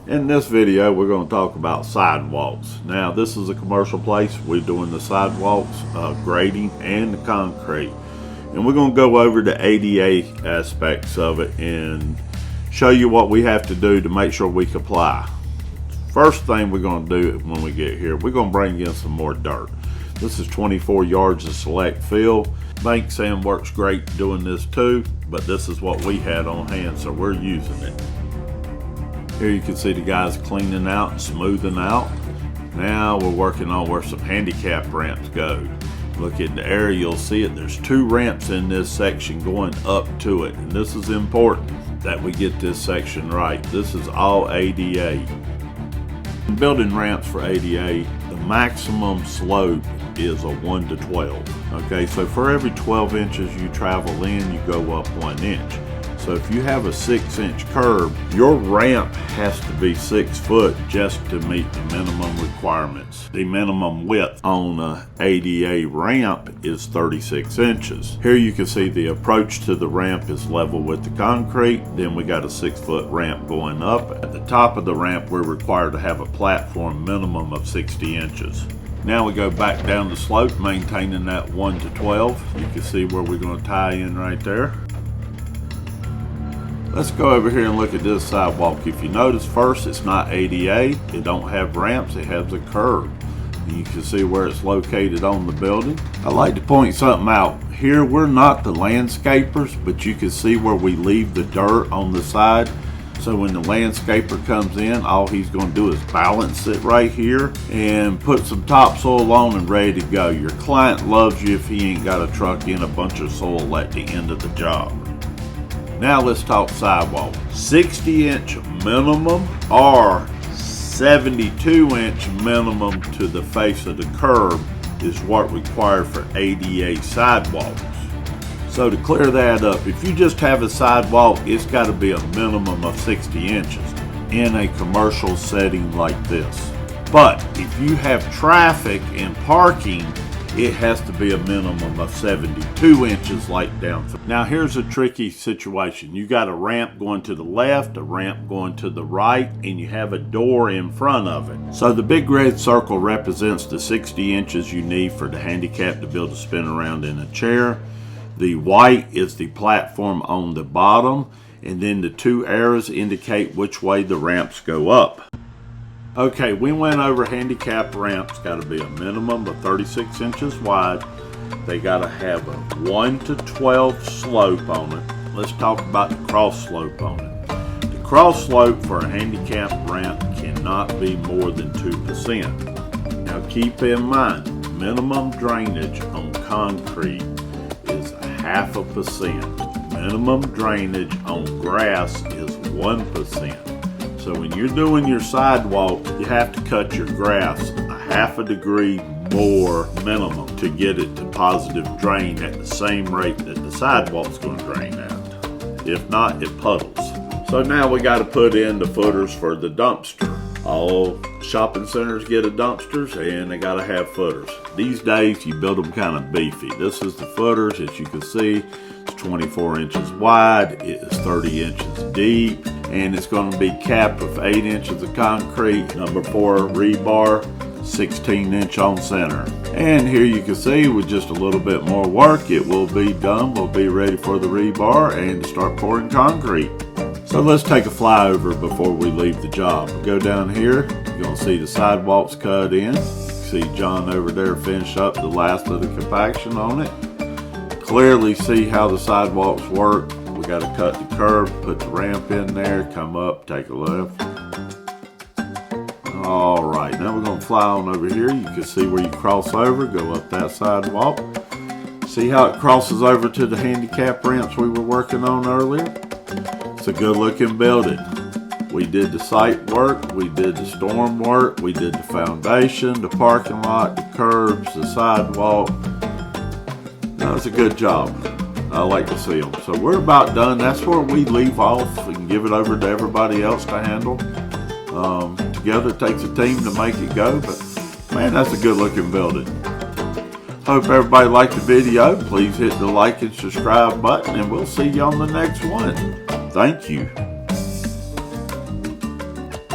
In this video, we're going to talk about sidewalks. Now, this is a commercial place. We're doing the sidewalks, grading, and the concrete. And we're going to go over the ADA aspects of it and show you what we have to do to make sure we comply. First thing we're going to do when we get here, we're going to bring in some more dirt. This is 24 yards of select fill. Bank sand works great doing this too, but this is what we had on hand, so we're using it. Here you can see the guys cleaning out and smoothing out. Now we're working on where some handicapped ramps go. Look in the area, you'll see it. There's 2 ramps in this section going up to it, and this is important that we get this section right. This is all ADA. In building ramps for ADA, the maximum slope is a 1 to 12. Okay, so for every 12 inches you travel in, you go up 1 inch. So if you have a 6-inch curb, your ramp has to be 6 foot just to meet the minimum requirements. The minimum width on an ADA ramp is 36 inches. Here you can see the approach to the ramp is level with the concrete. Then we got a 6-foot ramp going up. At the top of the ramp, we're required to have a platform minimum of 60 inches. Now we go back down the slope, maintaining that 1 to 12. You can see where we're going to tie in right there. Let's go over here and look at this sidewalk. If you notice, first, it's not ADA. It don't have ramps, it has a curb. You can see where it's located on the building. I like to point something out. Here, we're not the landscapers, but you can see where we leave the dirt on the side. So when the landscaper comes in, all he's going to do is balance it right here and put some topsoil on and ready to go. Your client loves you if he ain't got to truck in a bunch of soil at the end of the job. Now let's talk sidewalk. 60-inch minimum or 72-inch minimum to the face of the curb is what required for ADA sidewalks. So to clear that up, if you just have a sidewalk, it's got to be a minimum of 60 inches in a commercial setting like this. But if you have traffic and parking, it has to be a minimum of 72 inches like down. Now here's a tricky situation. You got a ramp going to the left, a ramp going to the right, and you have a door in front of it. So the big red circle represents the 60 inches you need for the handicap to be able to spin around in a chair. The white is the platform on the bottom, and then the 2 arrows indicate which way the ramps go up. Okay, we went over handicapped ramps. Got to be a minimum of 36 inches wide. They got to have a 1 to 12 slope on it. Let's talk about the cross slope on it. The cross slope for a handicapped ramp cannot be more than 2%. Now keep in mind, minimum drainage on concrete is 0.5%. Minimum drainage on grass is 1%. So when you're doing your sidewalk, you have to cut your grass a 0.5 degree more minimum to get it to positive drain at the same rate that the sidewalk's going to drain at. If not, it puddles. So now we got to put in the footers for the dumpster. All shopping centers get a dumpsters and they got to have footers. These days you build them kind of beefy. This is the footers. As you can see, it's 24 inches wide, it is 30 inches deep, and it's going to be capped with 8 inches of concrete, number 4 rebar, 16-inch on center. And here you can see with just a little bit more work, it will be done. We'll be ready for the rebar and to start pouring concrete. So let's take a flyover before we leave the job. Go down here, you're going to see the sidewalks cut in. See John over there finish up the last of the compaction on it. Clearly see how the sidewalks work. We got to cut the curb, put the ramp in there, come up, take a left. All right, now we're going to fly on over here. You can see where you cross over, go up that sidewalk. See how it crosses over to the handicap ramps we were working on earlier? It's a good looking building. We did the site work, we did the storm work, we did the foundation, the parking lot, the curbs, the sidewalk. That was a good job. I like to see them. So we're about done. That's where we leave off and give it over to everybody else to handle. Together it takes a team to make it go, but man, that's a good looking building. Hope everybody liked the video. Please hit the like and subscribe button, and we'll see you on the next one. Thank you.